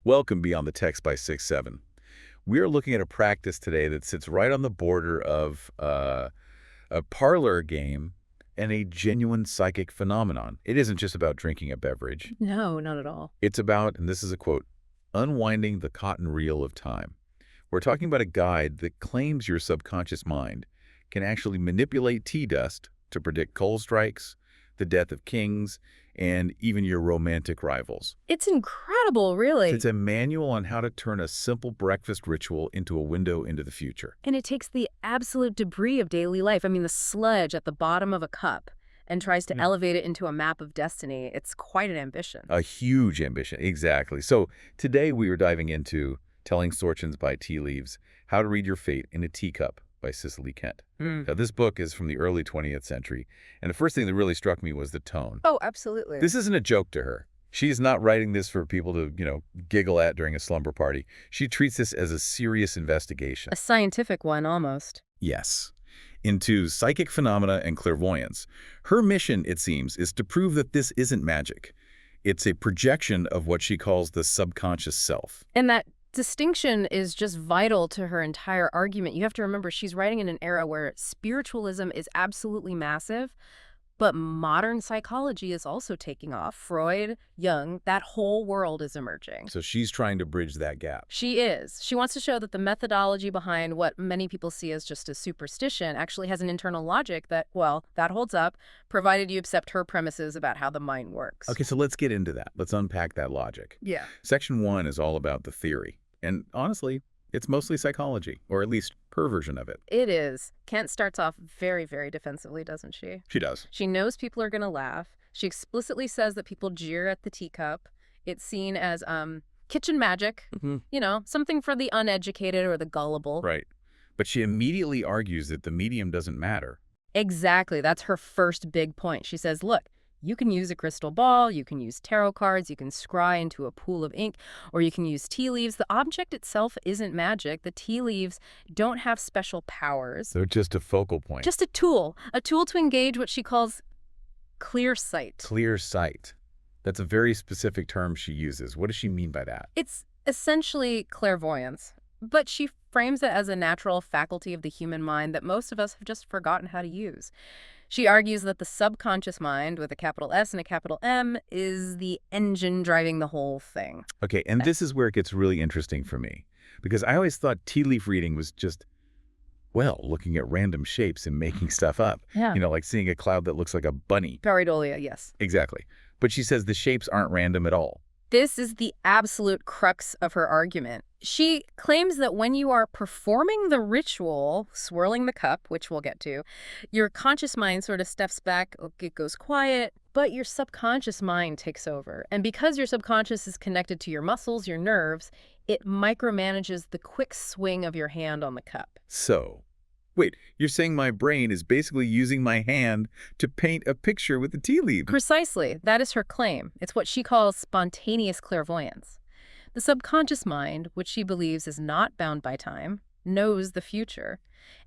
Welcome Beyond the Text by 6-7. We are looking at a practice today that sits right on the border of a parlor game and a genuine psychic phenomenon. It isn't just about drinking a beverage. No, not at all. It's about, and this is a quote, unwinding the cotton reel of time. We're talking about a guide that claims your subconscious mind can actually manipulate tea dust to predict coal strikes, the death of kings, and even your romantic rivals. It's incredible, really. It's a manual on how to turn a simple breakfast ritual into a window into the future. And it takes the absolute debris of daily life, I mean the sludge at the bottom of a cup, and tries to elevate it into a map of destiny. It's quite an ambition. A huge ambition, exactly. So today we are diving into Telling Fortunes by Tea Leaves, How to Read Your Fate in a Teacup by Cicely Kent. Now, this book is from the early 20th century, and the first thing that really struck me was the tone. Oh, absolutely. This isn't a joke to her. She's not writing this for people to, giggle at during a slumber party. She treats this as a serious investigation. A scientific one, almost. Yes. Into psychic phenomena and clairvoyance. Her mission, it seems, is to prove that this isn't magic. It's a projection of what she calls the subconscious self. And that distinction is just vital to her entire argument. You have to remember she's writing in an era where spiritualism is absolutely massive, but modern psychology is also taking off. Freud, Jung, that whole world is emerging. So she's trying to bridge that gap. She is. She wants to show that the methodology behind what many people see as just a superstition actually has an internal logic that, well, that holds up, provided you accept her premises about how the mind works. Okay, so let's get into that. Let's unpack that logic. Yeah. Section 1 is all about the theory. And honestly, it's mostly psychology, or at least her version of it. It is. Kent starts off very, very defensively, doesn't she? She does. She knows people are going to laugh. She explicitly says that people jeer at the teacup. It's seen as kitchen magic, something for the uneducated or the gullible. Right. But she immediately argues that the medium doesn't matter. Exactly. That's her first big point. She says, look, you can use a crystal ball, you can use tarot cards, you can scry into a pool of ink, or you can use tea leaves. The object itself isn't magic. The tea leaves don't have special powers. They're just a focal point. Just a tool to engage what she calls clear sight. Clear sight. That's a very specific term she uses. What does she mean by that? It's essentially clairvoyance, but she frames it as a natural faculty of the human mind that most of us have just forgotten how to use. She argues that the subconscious mind, with a capital S and a capital M, is the engine driving the whole thing. Okay, and this is where it gets really interesting for me, because I always thought tea leaf reading was just, well, looking at random shapes and making stuff up. Yeah. Like seeing a cloud that looks like a bunny. Pareidolia, yes. Exactly. But she says the shapes aren't random at all. This is the absolute crux of her argument. She claims that when you are performing the ritual, swirling the cup, which we'll get to, your conscious mind sort of steps back, it goes quiet, but your subconscious mind takes over. And because your subconscious is connected to your muscles, your nerves, it micromanages the quick swing of your hand on the cup. So, wait, you're saying my brain is basically using my hand to paint a picture with the tea leaf? Precisely. That is her claim. It's what she calls spontaneous clairvoyance. The subconscious mind, which she believes is not bound by time, knows the future,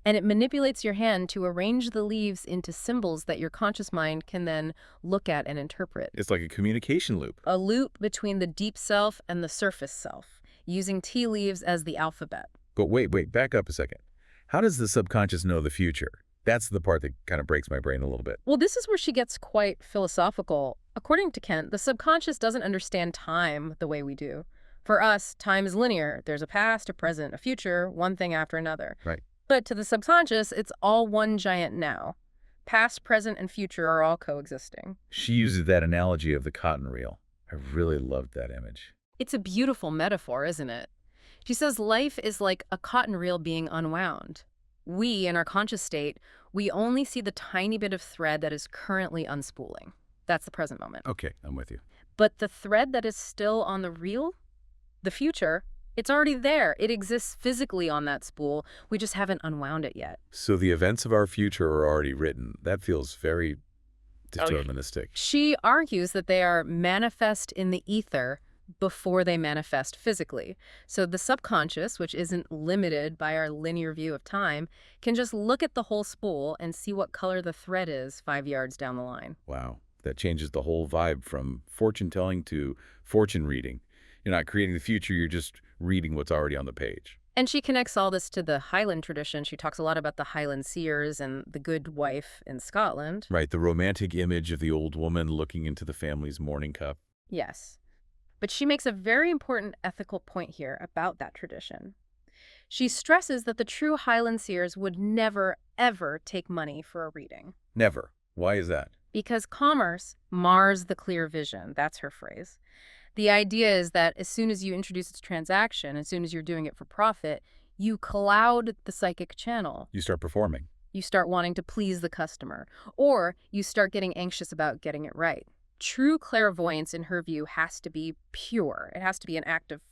and it manipulates your hand to arrange the leaves into symbols that your conscious mind can then look at and interpret. It's like a communication loop. A loop between the deep self and the surface self, using tea leaves as the alphabet. But wait, back up a second. How does the subconscious know the future? That's the part that kind of breaks my brain a little bit. Well, this is where she gets quite philosophical. According to Kent, the subconscious doesn't understand time the way we do. For us, time is linear. There's a past, a present, a future, one thing after another. Right. But to the subconscious, it's all one giant now. Past, present, and future are all coexisting. She uses that analogy of the cotton reel. I really loved that image. It's a beautiful metaphor, isn't it? She says life is like a cotton reel being unwound. We, in our conscious state, we only see the tiny bit of thread that is currently unspooling. That's the present moment. Okay, I'm with you. But the thread that is still on the reel, the future, it's already there. It exists physically on that spool. We just haven't unwound it yet. So the events of our future are already written. That feels very deterministic. She argues that they are manifest in the ether before they manifest physically. So the subconscious, which isn't limited by our linear view of time, can just look at the whole spool and see what color the thread is 5 yards down the line. Wow, that changes the whole vibe from fortune telling to fortune reading. You're not creating the future, you're just reading what's already on the page. And she connects all this to the Highland tradition. She talks a lot about the Highland seers and the good wife in Scotland. Right, the romantic image of the old woman looking into the family's mourning cup. Yes. But she makes a very important ethical point here about that tradition. She stresses that the true Highland seers would never, ever take money for a reading. Never. Why is that? Because commerce mars the clear vision. That's her phrase. The idea is that as soon as you introduce its transaction, as soon as you're doing it for profit, you cloud the psychic channel. You start performing. You start wanting to please the customer, or you start getting anxious about getting it right. True clairvoyance, in her view, has to be pure. It has to be an act of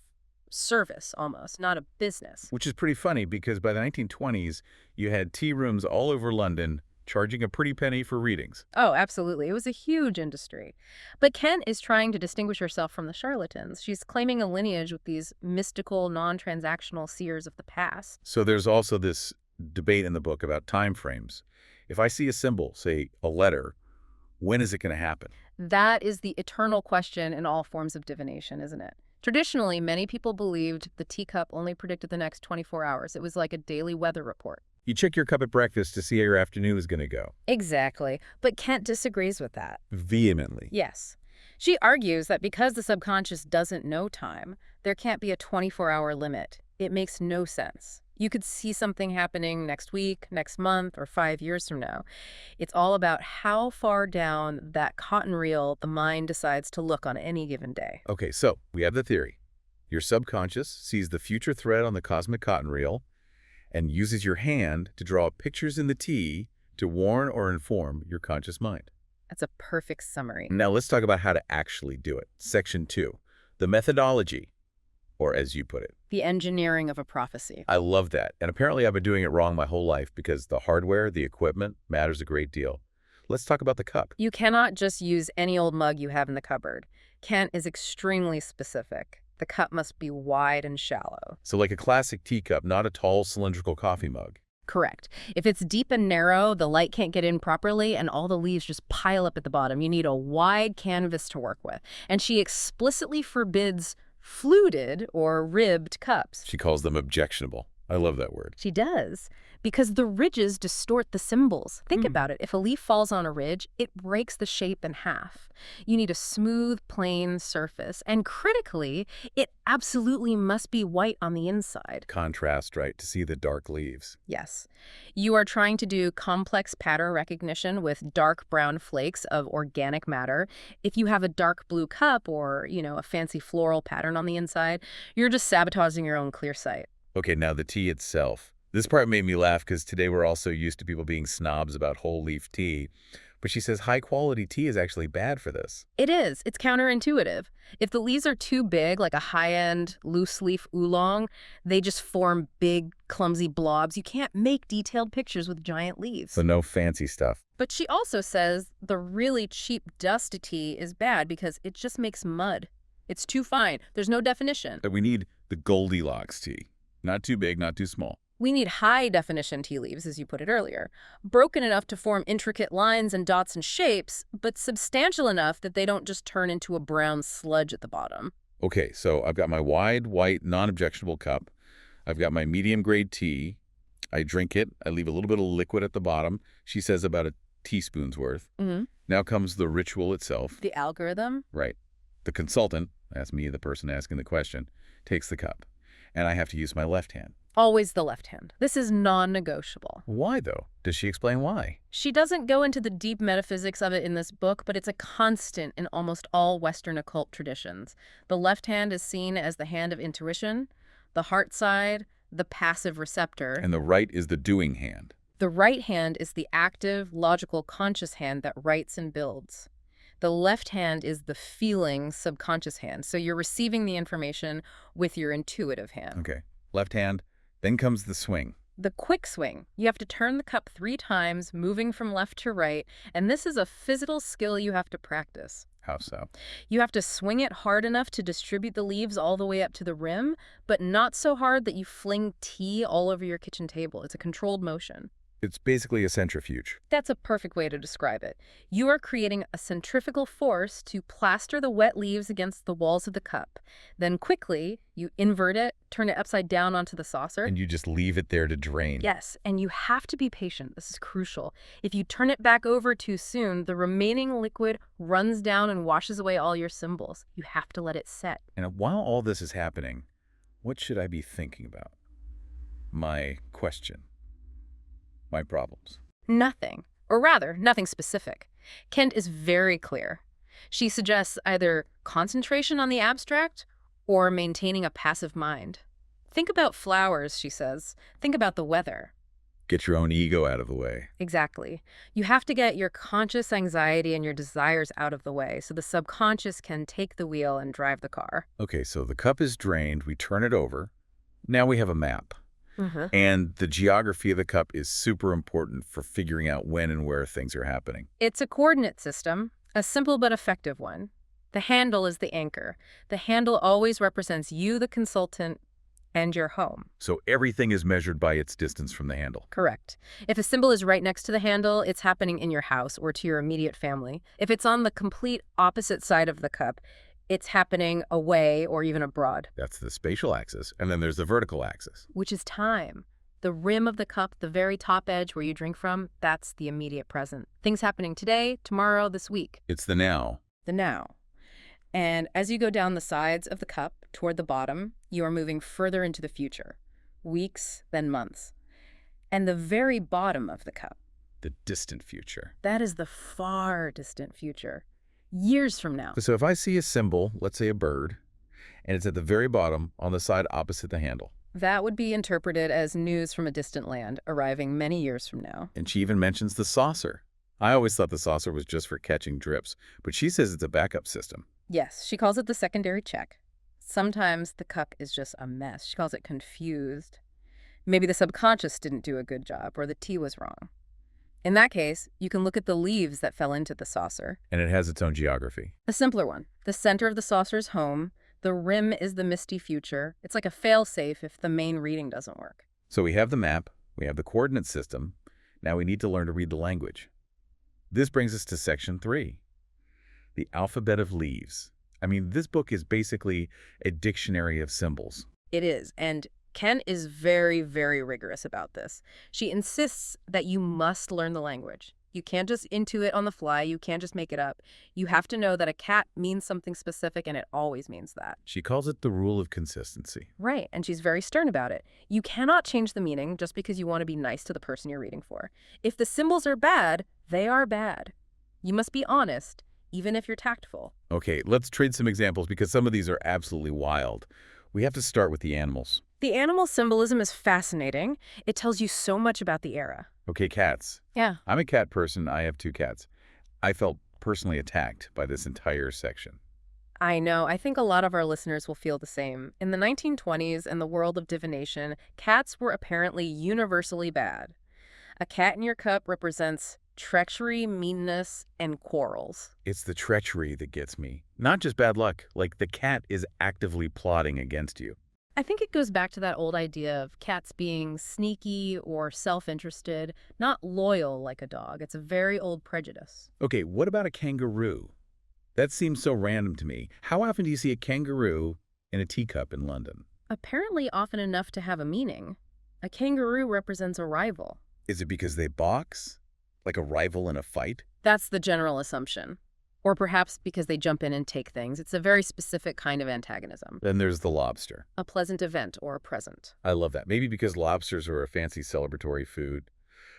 service, almost, not a business. Which is pretty funny because by the 1920s, you had tea rooms all over London charging a pretty penny for readings. Oh, absolutely. It was a huge industry. But Kent is trying to distinguish herself from the charlatans. She's claiming a lineage with these mystical, non-transactional seers of the past. So there's also this debate in the book about time frames. If I see a symbol, say a letter, when is it going to happen? That is the eternal question in all forms of divination, isn't it? Traditionally, many people believed the teacup only predicted the next 24 hours. It was like a daily weather report. You check your cup at breakfast to see how your afternoon is going to go. Exactly. But Kent disagrees with that. Vehemently. Yes. She argues that because the subconscious doesn't know time, there can't be a 24-hour limit. It makes no sense. You could see something happening next week, next month, or 5 years from now. It's all about how far down that cotton reel the mind decides to look on any given day. Okay, so we have the theory. Your subconscious sees the future thread on the cosmic cotton reel and uses your hand to draw pictures in the tea to warn or inform your conscious mind. That's a perfect summary. Now let's talk about how to actually do it. Section 2, the methodology, or as you put it. The engineering of a prophecy. I love that. And apparently I've been doing it wrong my whole life because the hardware, the equipment matters a great deal. Let's talk about the cup. You cannot just use any old mug you have in the cupboard. Kent is extremely specific. The cup must be wide and shallow. So like a classic teacup, not a tall cylindrical coffee mug. Correct. If it's deep and narrow, the light can't get in properly and all the leaves just pile up at the bottom. You need a wide canvas to work with. And she explicitly forbids fluted or ribbed cups. She calls them objectionable. I love that word. She does, because the ridges distort the symbols. Think about it. If a leaf falls on a ridge, it breaks the shape in half. You need a smooth, plain surface. And critically, it absolutely must be white on the inside. Contrast, right, to see the dark leaves. Yes. You are trying to do complex pattern recognition with dark brown flakes of organic matter. If you have a dark blue cup or, a fancy floral pattern on the inside, you're just sabotaging your own clear sight. Okay, now the tea itself. This part made me laugh because today we're also used to people being snobs about whole leaf tea. But she says high quality tea is actually bad for this. It is. It's counterintuitive. If the leaves are too big, like a high-end loose leaf oolong, they just form big, clumsy blobs. You can't make detailed pictures with giant leaves. So no fancy stuff. But she also says the really cheap dusty tea is bad because it just makes mud. It's too fine. There's no definition. But we need the Goldilocks tea. Not too big, not too small. We need high-definition tea leaves, as you put it earlier, broken enough to form intricate lines and dots and shapes, but substantial enough that they don't just turn into a brown sludge at the bottom. Okay, so I've got my wide, white, non-objectionable cup. I've got my medium-grade tea. I drink it. I leave a little bit of liquid at the bottom. She says about a teaspoon's worth. Now comes the ritual itself. The algorithm? Right. The consultant, that's me, the person asking the question, takes the cup. And I have to use my left hand. Always the left hand. This is non-negotiable. Why, though? Does she explain why? She doesn't go into the deep metaphysics of it in this book, but it's a constant in almost all Western occult traditions. The left hand is seen as the hand of intuition, the heart side, the passive receptor. And the right is the doing hand. The right hand is the active, logical, conscious hand that writes and builds. The left hand is the feeling, subconscious hand. So you're receiving the information with your intuitive hand. Okay. Left hand. Then comes the swing. The quick swing. You have to turn the cup 3 times, moving from left to right. And this is a physical skill you have to practice. How so? You have to swing it hard enough to distribute the leaves all the way up to the rim, but not so hard that you fling tea all over your kitchen table. It's a controlled motion. It's basically a centrifuge. That's a perfect way to describe it. You are creating a centrifugal force to plaster the wet leaves against the walls of the cup. Then quickly, you invert it, turn it upside down onto the saucer. And you just leave it there to drain. Yes, and you have to be patient. This is crucial. If you turn it back over too soon, the remaining liquid runs down and washes away all your symbols. You have to let it set. And while all this is happening, what should I be thinking about? My question. My problems. Nothing. Or rather, nothing specific. Kent is very clear. She suggests either concentration on the abstract or maintaining a passive mind. Think about flowers, she says. Think about the weather. Get your own ego out of the way. Exactly. You have to get your conscious anxiety and your desires out of the way so the subconscious can take the wheel and drive the car. Okay, so the cup is drained, we turn it over. Now we have a map. And the geography of the cup is super important for figuring out when and where things are happening. It's a coordinate system, a simple but effective one. The handle is the anchor. The handle always represents you, the consultant, and your home. So everything is measured by its distance from the handle. Correct. If a symbol is right next to the handle, it's happening in your house or to your immediate family. If it's on the complete opposite side of the cup, it's happening away or even abroad. That's the spatial axis. And then there's the vertical axis. Which is time. The rim of the cup, the very top edge where you drink from, that's the immediate present. Things happening today, tomorrow, this week. It's the now. The now. And as you go down the sides of the cup toward the bottom, you are moving further into the future. Weeks, then months. And the very bottom of the cup. The distant future. That is the far distant future. Years from now. So if I see a symbol, let's say a bird, and it's at the very bottom on the side opposite the handle. That would be interpreted as news from a distant land, arriving many years from now. And she even mentions the saucer. I always thought the saucer was just for catching drips, but she says it's a backup system. Yes, she calls it the secondary check. Sometimes the cup is just a mess. She calls it confused. Maybe the subconscious didn't do a good job, or the tea was wrong. In that case, you can look at the leaves that fell into the saucer. And it has its own geography. A simpler one. The center of the saucer's home. The rim is the misty future. It's like a fail-safe if the main reading doesn't work. So we have the map, we have the coordinate system. Now we need to learn to read the language. This brings us to section 3. The alphabet of leaves. I mean, this book is basically a dictionary of symbols. It is, and Ken is very, very rigorous about this. She insists that you must learn the language. You can't just intuit on the fly. You can't just make it up. You have to know that a cat means something specific, and it always means that. She calls it the rule of consistency. Right, and she's very stern about it. You cannot change the meaning just because you want to be nice to the person you're reading for. If the symbols are bad, they are bad. You must be honest, even if you're tactful. Okay, let's trade some examples because some of these are absolutely wild. We have to start with the animals. The animal symbolism is fascinating. It tells you so much about the era. Okay, cats. Yeah. I'm a cat person. I have 2 cats. I felt personally attacked by this entire section. I know. I think a lot of our listeners will feel the same. In the 1920s, in the world of divination, cats were apparently universally bad. A cat in your cup represents treachery, meanness, and quarrels. It's the treachery that gets me. Not just bad luck. Like the cat is actively plotting against you. I think it goes back to that old idea of cats being sneaky or self-interested, not loyal like a dog. It's a very old prejudice. Okay, what about a kangaroo? That seems so random to me. How often do you see a kangaroo in a teacup in London? Apparently often enough to have a meaning. A kangaroo represents a rival. Is it because they box? Like a rival in a fight? That's the general assumption. Or perhaps because they jump in and take things. It's a very specific kind of antagonism. Then there's the lobster. A pleasant event or a present. I love that. Maybe because lobsters are a fancy celebratory food.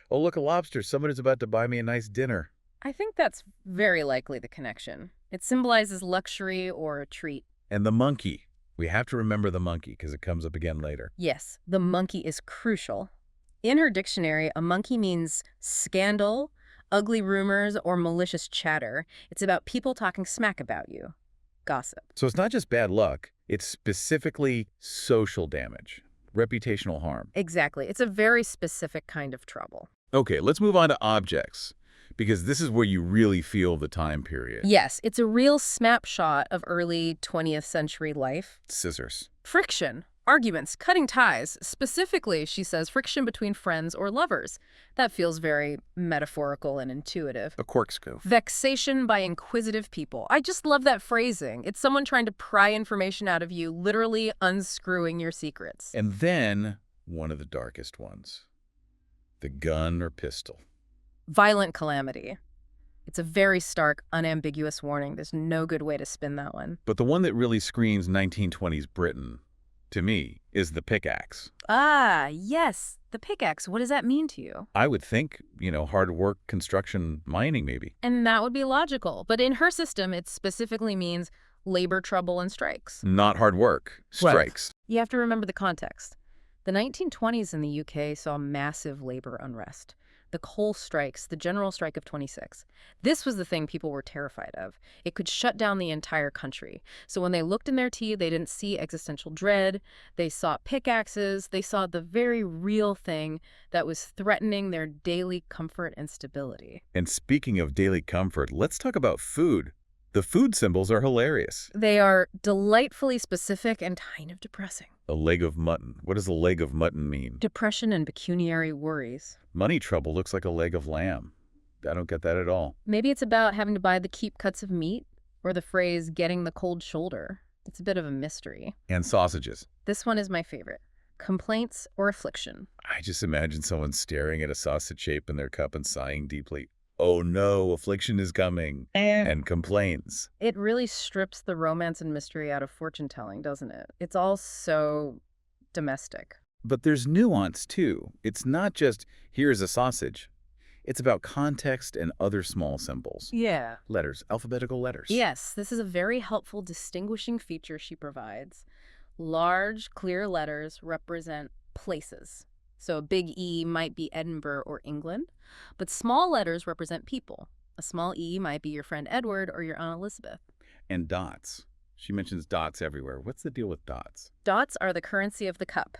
Oh, look, a lobster. Someone is about to buy me a nice dinner. I think that's very likely the connection. It symbolizes luxury or a treat. And the monkey. We have to remember the monkey because it comes up again later. Yes, the monkey is crucial. In her dictionary, a monkey means scandal, ugly rumors, or malicious chatter. It's about people talking smack about you. Gossip. So it's not just bad luck. It's specifically social damage, reputational harm. Exactly. It's a very specific kind of trouble. Okay, let's move on to objects, because this is where you really feel the time period. Yes, it's a real snapshot of early 20th century life. Scissors. Friction. Arguments, cutting ties. Specifically, she says friction between friends or lovers. That feels very metaphorical and intuitive. A corkscrew. Vexation by inquisitive people. I just love that phrasing. It's someone trying to pry information out of you, literally unscrewing your secrets. And then one of the darkest ones. The gun or pistol. Violent calamity. It's a very stark, unambiguous warning. There's no good way to spin that one. But the one that really screams 1920s Britain, to me, is the pickaxe. Ah, yes. The pickaxe. What does that mean to you? I would think, hard work, construction, mining maybe. And that would be logical. But in her system, it specifically means labor trouble and strikes. Not hard work, strikes. You have to remember the context. The 1920s in the UK saw massive labor unrest. The coal strikes, the general strike of 26. This was the thing people were terrified of. It could shut down the entire country. So when they looked in their tea, they didn't see existential dread. They saw pickaxes. They saw the very real thing that was threatening their daily comfort and stability. And speaking of daily comfort, let's talk about food. The food symbols are hilarious. They are delightfully specific and kind of depressing. A leg of mutton. What does a leg of mutton mean? Depression and pecuniary worries. Money trouble looks like a leg of lamb. I don't get that at all. Maybe it's about having to buy the cheap cuts of meat, or the phrase getting the cold shoulder. It's a bit of a mystery. And sausages. This one is my favorite. Complaints or affliction. I just imagine someone staring at a sausage shape in their cup and sighing deeply. Oh no, affliction is coming. And complaints. It really strips the romance and mystery out of fortune-telling, doesn't it? It's all so domestic. But there's nuance, too. It's not just, here's a sausage. It's about context and other small symbols. Yeah. Letters, alphabetical letters. Yes, this is a very helpful distinguishing feature she provides. Large, clear letters represent places. So a big E might be Edinburgh or England, but small letters represent people. A small E might be your friend Edward or your Aunt Elizabeth. And dots. She mentions dots everywhere. What's the deal with dots? Dots are the currency of the cup.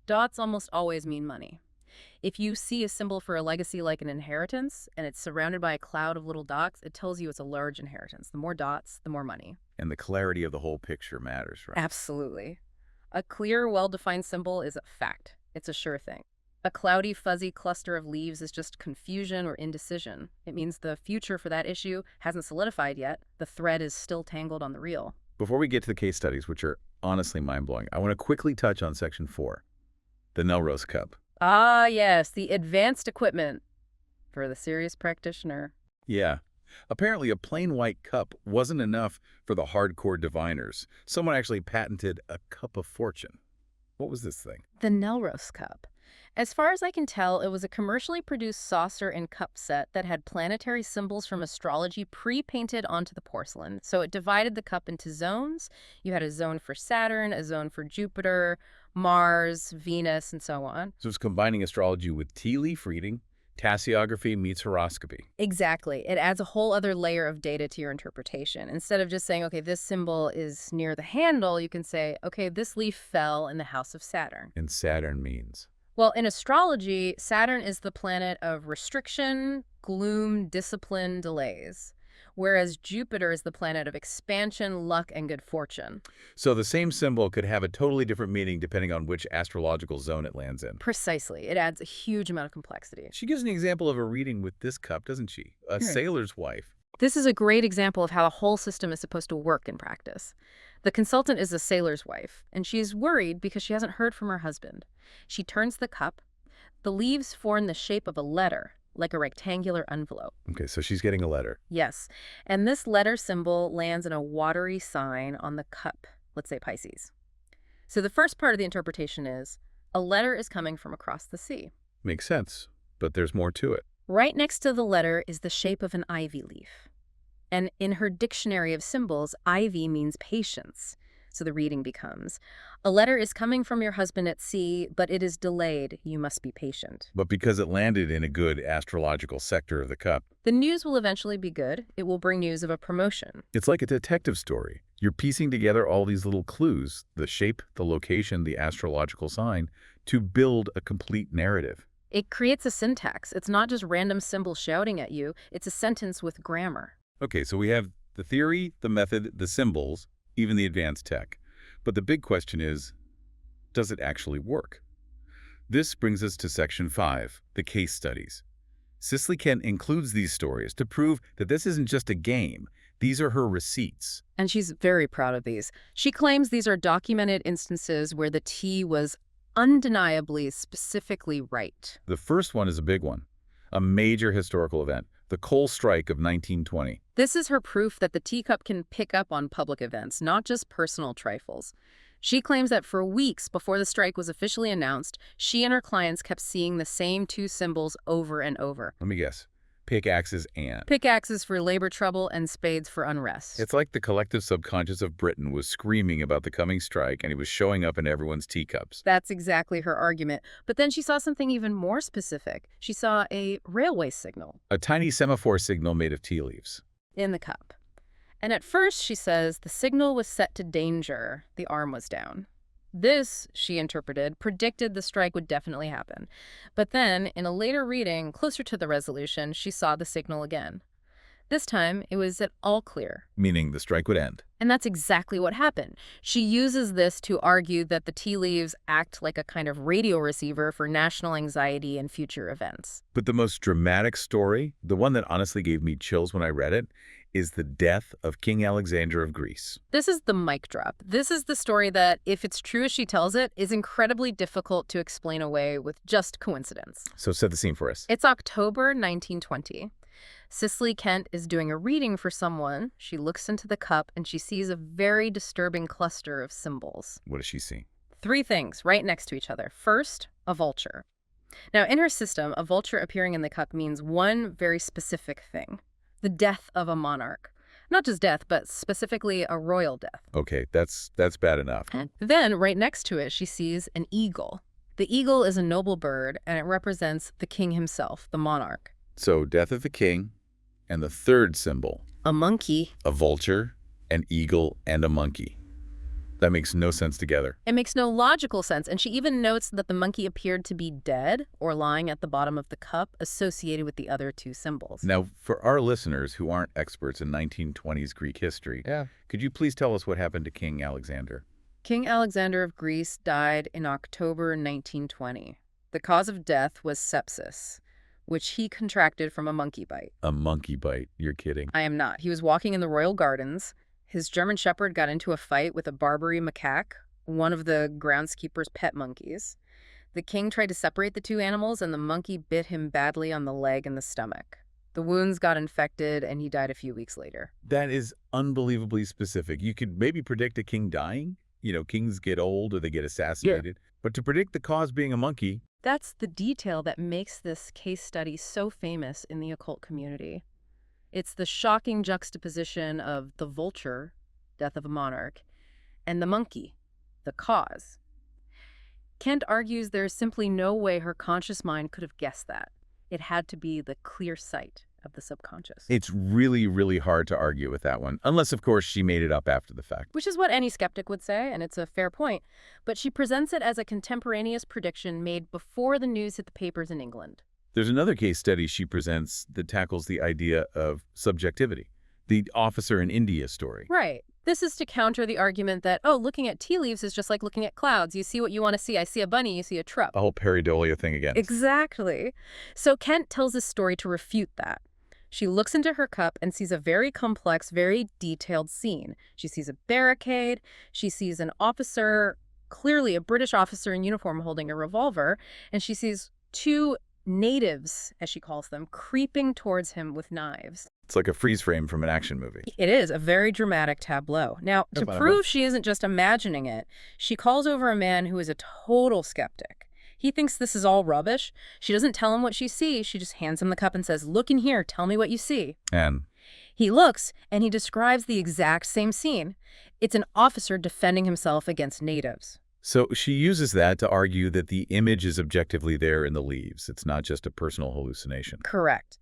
Dots almost always mean money. If you see a symbol for a legacy like an inheritance, and it's surrounded by a cloud of little dots, it tells you it's a large inheritance. The more dots, the more money. And the clarity of the whole picture matters, right? Absolutely. A clear, well-defined symbol is a fact. It's a sure thing. A cloudy, fuzzy cluster of leaves is just confusion or indecision. It means the future for that issue hasn't solidified yet. The thread is still tangled on the reel. Before we get to the case studies, which are honestly mind-blowing, I want to quickly touch on Section 4, the Melrose Cup. Ah, yes, the advanced equipment for the serious practitioner. Yeah. Apparently, a plain white cup wasn't enough for the hardcore diviners. Someone actually patented a cup of fortune. What was this thing? The Melrose Cup. As far as I can tell, it was a commercially produced saucer and cup set that had planetary symbols from astrology pre-painted onto the porcelain. So it divided the cup into zones. You had a zone for Saturn, a zone for Jupiter, Mars, Venus, and so on. So it's combining astrology with tea leaf reading. Tassiography meets horoscopy. Exactly. It adds a whole other layer of data to your interpretation. Instead of just saying, okay, this symbol is near the handle, you can say, okay, this leaf fell in the house of Saturn. And Saturn means? Well, in astrology, Saturn is the planet of restriction, gloom, discipline, delays, whereas Jupiter is the planet of expansion, luck, and good fortune. So the same symbol could have a totally different meaning depending on which astrological zone it lands in. Precisely. It adds a huge amount of complexity. She gives an example of a reading with this cup, doesn't she? A sailor's wife. This is a great example of how the whole system is supposed to work in practice. The consultant is a sailor's wife, and she's worried because she hasn't heard from her husband. She turns the cup. The leaves form the shape of a letter, like a rectangular envelope. Okay, so she's getting a letter. Yes, and this letter symbol lands in a watery sign on the cup, let's say Pisces. So the first part of the interpretation is, a letter is coming from across the sea. Makes sense, but there's more to it. Right next to the letter is the shape of an ivy leaf. And in her dictionary of symbols, ivy means patience. So the reading becomes, a letter is coming from your husband at sea, but it is delayed. You must be patient. But because it landed in a good astrological sector of the cup, The news will eventually be good. It will bring news of a promotion. it's like a detective story. You're piecing together all these little clues, the shape, the location, the astrological sign, to build a complete narrative. It creates a syntax. It's not just random symbols shouting at you. It's a sentence with grammar. Okay, so we have the theory, the method, the symbols, even the advanced tech. But the big question is, does it actually work? This brings us to Section 5, the case studies. Cicely Kent includes these stories to prove that this isn't just a game. These are her receipts. And she's very proud of these. She claims these are documented instances where the tea was undeniably, specifically right. The first one is a big one, a major historical event, the coal strike of 1920. This is her proof that the teacup can pick up on public events, not just personal trifles. She claims that for weeks before the strike was officially announced, she and her clients kept seeing the same two symbols over and over. Let me guess. Pickaxes and. Pickaxes for labor trouble and spades for unrest. It's like the collective subconscious of Britain was screaming about the coming strike, and it was showing up in everyone's teacups. That's exactly her argument. But then she saw something even more specific. She saw a railway signal. A tiny semaphore signal made of tea leaves. In the cup. And at first, she says, the signal was set to danger. The arm was down. This, she interpreted, predicted the strike would definitely happen. But then, in a later reading, closer to the resolution, she saw the signal again. This time, it was at all clear. Meaning the strike would end. And that's exactly what happened. She uses this to argue that the tea leaves act like a kind of radio receiver for national anxiety and future events. But the most dramatic story, the one that honestly gave me chills when I read it, is the death of King Alexander of Greece. This is the mic drop. This is the story that, if it's true as she tells it, is incredibly difficult to explain away with just coincidence. So set the scene for us. It's October 1920. Cicely Kent is doing a reading for someone. She looks into the cup and she sees a very disturbing cluster of symbols. What does she see? 3 things right next to each other. First, a vulture. Now, in her system, a vulture appearing in the cup means one very specific thing. The death of a monarch. Not just death, but specifically a royal death. Okay, that's bad enough. And then, right next to it, she sees an eagle. The eagle is a noble bird, and it represents the king himself, the monarch. So, death of the king, and the third symbol. A monkey. A vulture, an eagle, and a monkey. That makes no sense together. It makes no logical sense, and she even notes that the monkey appeared to be dead or lying at the bottom of the cup associated with the other 2 symbols. Now, for our listeners who aren't experts in 1920s Greek history, could you please tell us what happened to King Alexander? King Alexander of Greece died in October 1920. The cause of death was sepsis, which he contracted from a monkey bite. A monkey bite? You're kidding. I am not. He was walking in the royal gardens. His German Shepherd got into a fight with a Barbary macaque, one of the groundskeeper's pet monkeys. The king tried to separate the 2 animals, and the monkey bit him badly on the leg and the stomach. The wounds got infected, and he died a few weeks later. That is unbelievably specific. You could maybe predict a king dying. You know, kings get old or they get assassinated. Yeah. But to predict the cause being a monkey... That's the detail that makes this case study so famous in the occult community. It's the shocking juxtaposition of the vulture, death of a monarch, and the monkey, the cause. Kent argues there's simply no way her conscious mind could have guessed that. It had to be the clear sight of the subconscious. It's really, really hard to argue with that one, unless, of course, she made it up after the fact. Which is what any skeptic would say, and it's a fair point. But she presents it as a contemporaneous prediction made before the news hit the papers in England. There's another case study she presents that tackles the idea of subjectivity, the officer in India story. Right. This is to counter the argument that, oh, looking at tea leaves is just like looking at clouds. You see what you want to see. I see a bunny, you see a truck. The whole pareidolia thing again. Exactly. So Kent tells this story to refute that. She looks into her cup and sees a very complex, very detailed scene. She sees a barricade. She sees an officer, clearly a British officer in uniform holding a revolver, and she sees 2 natives, as she calls them, creeping towards him with knives. It's like a freeze frame from an action movie. It is a very dramatic tableau. Now, to prove she isn't just imagining it, she calls over a man who is a total skeptic. He thinks this is all rubbish. She doesn't tell him what she sees. She just hands him the cup and says, "Look in here. Tell me what you see." And he looks, and he describes the exact same scene. It's an officer defending himself against natives. So she uses that to argue that the image is objectively there in the leaves. It's not just a personal hallucination. Correct.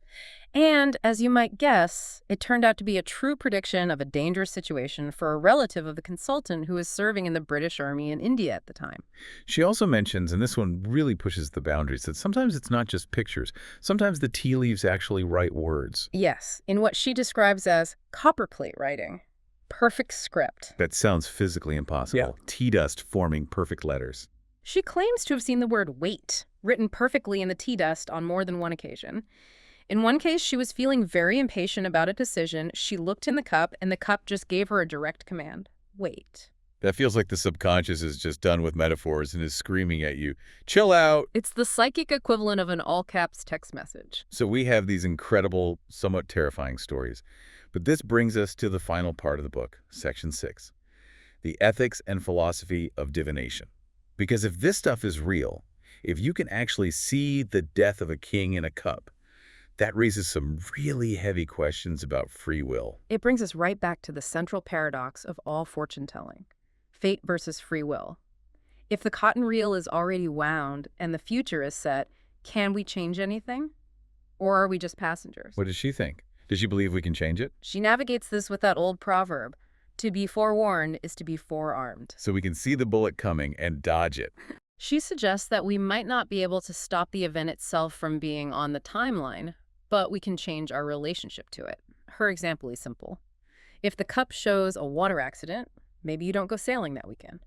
And, as you might guess, it turned out to be a true prediction of a dangerous situation for a relative of the consultant who was serving in the British Army in India at the time. She also mentions, and this one really pushes the boundaries, that sometimes it's not just pictures. Sometimes the tea leaves actually write words. Yes, in what she describes as copperplate writing. Perfect script. That sounds physically impossible. Yeah. Tea dust forming perfect letters. She claims to have seen the word wait written perfectly in the tea dust on more than one occasion. In one case, she was feeling very impatient about a decision. She looked in the cup, and the cup just gave her a direct command. Wait. That feels like the subconscious is just done with metaphors and is screaming at you, chill out. It's the psychic equivalent of an all-caps text message. So we have these incredible, somewhat terrifying stories. But this brings us to the final part of the book, Section 6, the ethics and philosophy of divination. Because if this stuff is real, if you can actually see the death of a king in a cup, that raises some really heavy questions about free will. It brings us right back to the central paradox of all fortune-telling. Fate versus free will. If the cotton reel is already wound and the future is set, can we change anything? Or are we just passengers? What does she think? Does she believe we can change it? She navigates this with that old proverb, to be forewarned is to be forearmed. So we can see the bullet coming and dodge it. She suggests that we might not be able to stop the event itself from being on the timeline, but we can change our relationship to it. Her example is simple. If the cup shows a water accident, maybe you don't go sailing that weekend.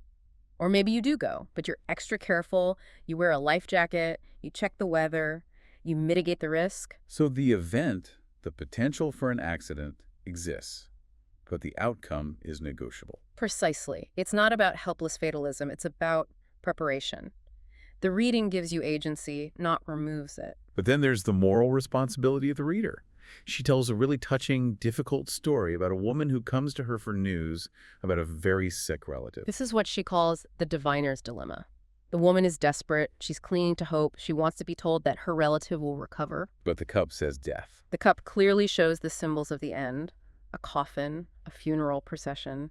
Or maybe you do go, but you're extra careful, you wear a life jacket, you check the weather, you mitigate the risk. So the event, the potential for an accident, exists, but the outcome is negotiable. Precisely. It's not about helpless fatalism, it's about preparation. The reading gives you agency, not removes it. But then there's the moral responsibility of the reader. She tells a really touching, difficult story about a woman who comes to her for news about a very sick relative. This is what she calls the diviner's dilemma. The woman is desperate, she's clinging to hope, she wants to be told that her relative will recover. But the cup says death. The cup clearly shows the symbols of the end, a coffin, a funeral procession.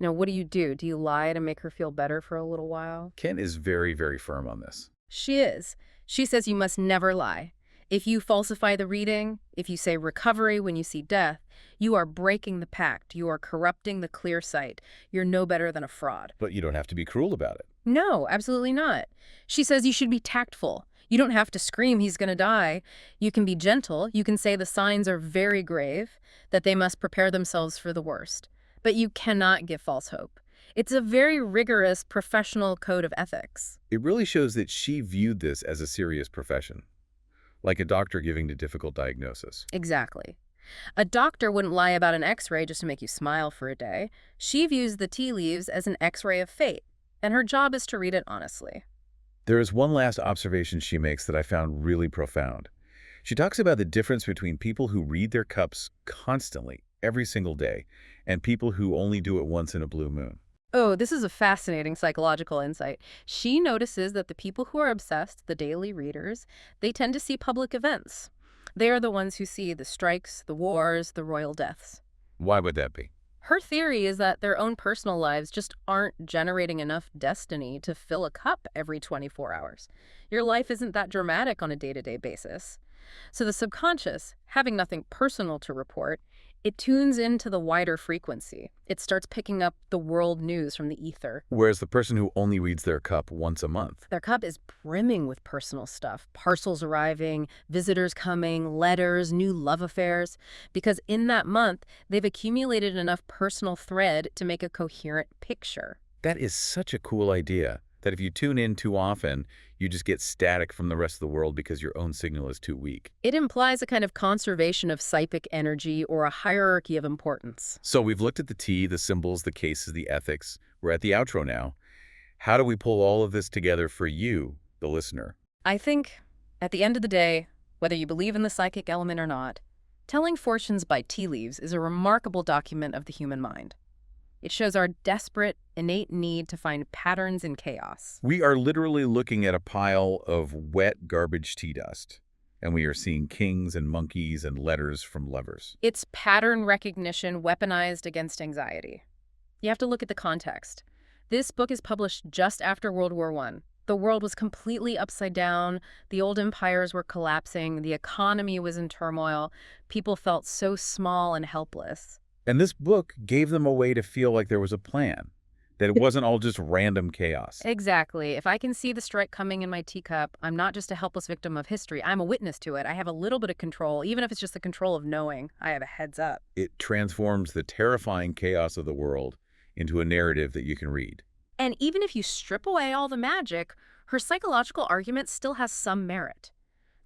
Now, what do? Do you lie to make her feel better for a little while? Kent is very, very firm on this. She is. She says you must never lie. If you falsify the reading, if you say recovery when you see death, you are breaking the pact. You are corrupting the clear sight. You're no better than a fraud. But you don't have to be cruel about it. No, absolutely not. She says you should be tactful. You don't have to scream he's going to die. You can be gentle. You can say the signs are very grave, that they must prepare themselves for the worst. But you cannot give false hope. It's a very rigorous professional code of ethics. It really shows that she viewed this as a serious profession, like a doctor giving a difficult diagnosis. Exactly. A doctor wouldn't lie about an x-ray just to make you smile for a day. She views the tea leaves as an x-ray of fate, and her job is to read it honestly. There is one last observation she makes that I found really profound. She talks about the difference between people who read their cups constantly, every single day, and people who only do it once in a blue moon. Oh, this is a fascinating psychological insight. She notices that the people who are obsessed, the daily readers, they tend to see public events. They are the ones who see the strikes, the wars, the royal deaths. Why would that be? Her theory is that their own personal lives just aren't generating enough destiny to fill a cup every 24 hours. Your life isn't that dramatic on a day-to-day basis. So the subconscious, having nothing personal to report, it tunes into the wider frequency. It starts picking up the world news from the ether. Whereas the person who only reads their cup once a month. Their cup is brimming with personal stuff. Parcels arriving, visitors coming, letters, new love affairs. Because in that month, they've accumulated enough personal thread to make a coherent picture. That is such a cool idea, that if you tune in too often, you just get static from the rest of the world because your own signal is too weak. It implies a kind of conservation of psychic energy or a hierarchy of importance. So we've looked at the tea, the symbols, the cases, the ethics. We're at the outro now. How do we pull all of this together for you, the listener? I think, at the end of the day, whether you believe in the psychic element or not, telling fortunes by tea leaves is a remarkable document of the human mind. It shows our desperate, innate need to find patterns in chaos. We are literally looking at a pile of wet garbage tea dust, and we are seeing kings and monkeys and letters from lovers. It's pattern recognition weaponized against anxiety. You have to look at the context. This book is published just after World War I. The world was completely upside down. The old empires were collapsing. The economy was in turmoil. People felt so small and helpless. And this book gave them a way to feel like there was a plan, that it wasn't all just random chaos. Exactly. If I can see the strike coming in my teacup, I'm not just a helpless victim of history. I'm a witness to it. I have a little bit of control, even if it's just the control of knowing I have a heads up. It transforms the terrifying chaos of the world into a narrative that you can read. And even if you strip away all the magic, her psychological argument still has some merit.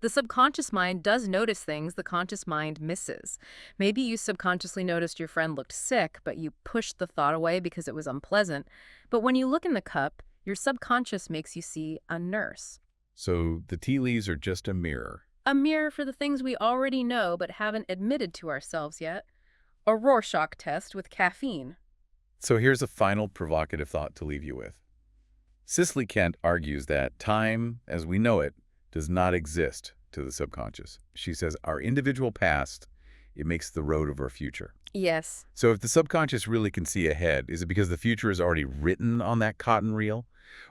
The subconscious mind does notice things the conscious mind misses. Maybe you subconsciously noticed your friend looked sick, but you pushed the thought away because it was unpleasant. But when you look in the cup, your subconscious makes you see a nurse. So the tea leaves are just a mirror. A mirror for the things we already know but haven't admitted to ourselves yet. A Rorschach test with caffeine. So here's a final provocative thought to leave you with. Cicely Kent argues that time, as we know it, does not exist to the subconscious. She says our individual past, it makes the road of our future. Yes. So if the subconscious really can see ahead, is it because the future is already written on that cotton reel?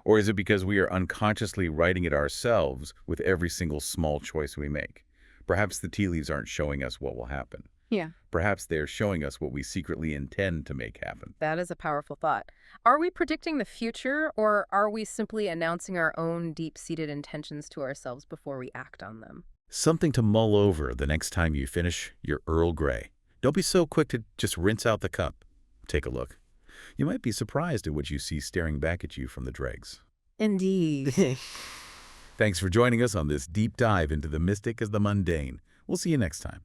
Or is it because we are unconsciously writing it ourselves with every single small choice we make? Perhaps the tea leaves aren't showing us what will happen. Yeah. Perhaps they're showing us what we secretly intend to make happen. That is a powerful thought. Are we predicting the future, or are we simply announcing our own deep-seated intentions to ourselves before we act on them? Something to mull over the next time you finish your Earl Grey. Don't be so quick to just rinse out the cup. Take a look. You might be surprised at what you see staring back at you from the dregs. Indeed. Thanks for joining us on this deep dive into the mystic as the mundane. We'll see you next time.